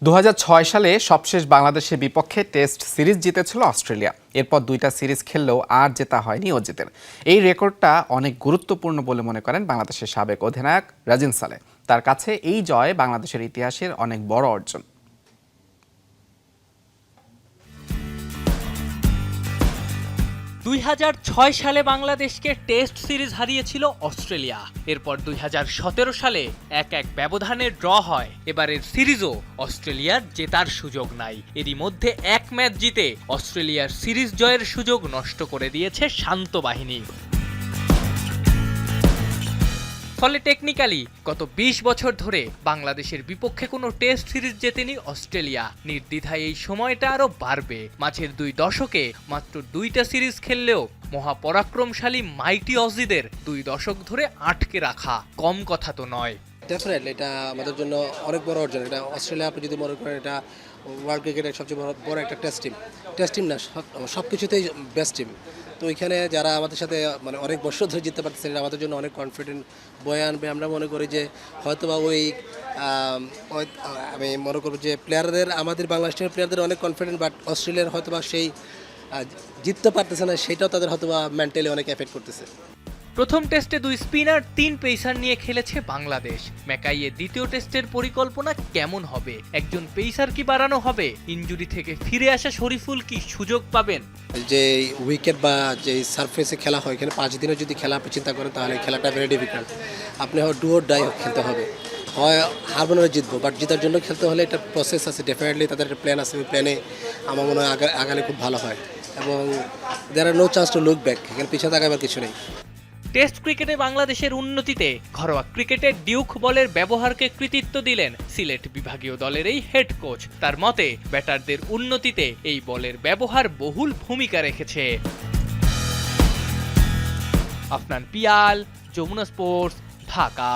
২০০৬ সালে সবশেষ বাংলাদেশের বিপক্ষে টেস্ট সিরিজ জিতেছিল অস্ট্রেলিয়া। এরপর ২টা সিরিজ খেললেও আর জেতা হয়নি অজিতের। এই রেকর্ডটা অনেক গুরুত্বপূর্ণ বলে মনে করেন বাংলাদেশের সাবেক অধিনায়ক রাজিন সালে। তার কাছে এই জয় বাংলাদেশের ইতিহাসের অনেক বড় অর্জন। ২০০৬ সালে বাংলাদেশকে টেস্ট সিরিজ হারিয়েছিল অস্ট্রেলিয়া। এরপর ২০১৭ সালে ১-১ ব্যবধানে ড্র হয়। এবারের সিরিজও অস্ট্রেলিয়ার জেতার সুযোগ নাই। এরই মধ্যে এক ম্যাচ জিতে অস্ট্রেলিয়ার সিরিজ জয়ের সুযোগ নষ্ট করে দিয়েছে শান্ত বাহিনী। ফলে টেকনিক্যালি গত ২০ বছর ধরে বাংলাদেশের বিপক্ষে কোনো টেস্ট সিরিজ জেতেনি অস্ট্রেলিয়া। নির্দ্বিধায় এই সময়টা আরও বাড়বে। মাঝের ২ দশকে মাত্র ২টা সিরিজ খেললেও মহাপরাক্রমশালী মাইটি অজিদের ২ দশক ধরে আটকে রাখা কম কথা তো নয়। ডেফিনেটলি এটা আমাদের জন্য অনেক বড় অর্জন। এটা অস্ট্রেলিয়া আপনি যদি মনে করেন এটা ওয়ার্ল্ড ক্রিকেটের সবচেয়ে বড় একটা টেস্ট টিম না, সব কিছুতেই বেস্ট টিম। তো ওইখানে যারা আমাদের সাথে মানে অনেক বছর ধরে জিততে পারতেছেন, এটা আমাদের জন্য অনেক কনফিডেন্ট বয়ে আনবে। আমরা মনে করি যে হয়তোবা আমি মনে করব যে প্লেয়ারদের, আমাদের বাংলাদেশ টিমের প্লেয়ারদের অনেক কনফিডেন্ট, বাট অস্ট্রেলিয়ার হয়তোবা সেই জিততে পারতেছে না, সেটাও তাদের হয়তোবা মেন্টালি অনেক এফেক্ট করতেছে। প্রথম টেস্টে ২ স্পিনার ৩ পেসার নিয়ে খেলেছে বাংলাদেশ। ম্যাকাইয়ে দ্বিতীয় টেস্টের পরিকল্পনা কেমন হবে? একজন পেসার কি বাড়ানো হবে? ইনজুরি থেকে ফিরে আসা শরীফুল কি সুযোগ পাবেন? যে উইকেট বা যে সারফেসে খেলা হয়, এখানে 5 দিনে যদি খেলা আপনি চিন্তা করেন তাহলে খেলাটা ভেরি ডিফিকাল্ট। আপনি হয় ডু অর ডাই খেলতে হবে, হয় হারবো না জিতবো, বাট জেতার জন্য খেলতে হলে একটা প্রসেস আছে। ডেফিনেটলি তাদের একটা প্ল্যান আছে, ওই প্ল্যানে আমার মনে হয় আগালে খুব ভালো হয় এবং there are no chance to look back. এখানে পিছিয়ে তাকাবার কিছু নেই। টেস্ট ক্রিকেটে বাংলাদেশের উন্নতিতে ঘরোয়া ক্রিকেটে ডিউক বলের ব্যবহারকে কৃতিত্ব দিলেন সিলেট বিভাগীয় দলের এই হেড কোচ। তার মতে ব্যাটারদের উন্নতিতে এই বলের ব্যবহার বহুল ভূমিকা রেখেছে। আফনান পিয়াল, যমুনা স্পোর্টস, ঢাকা।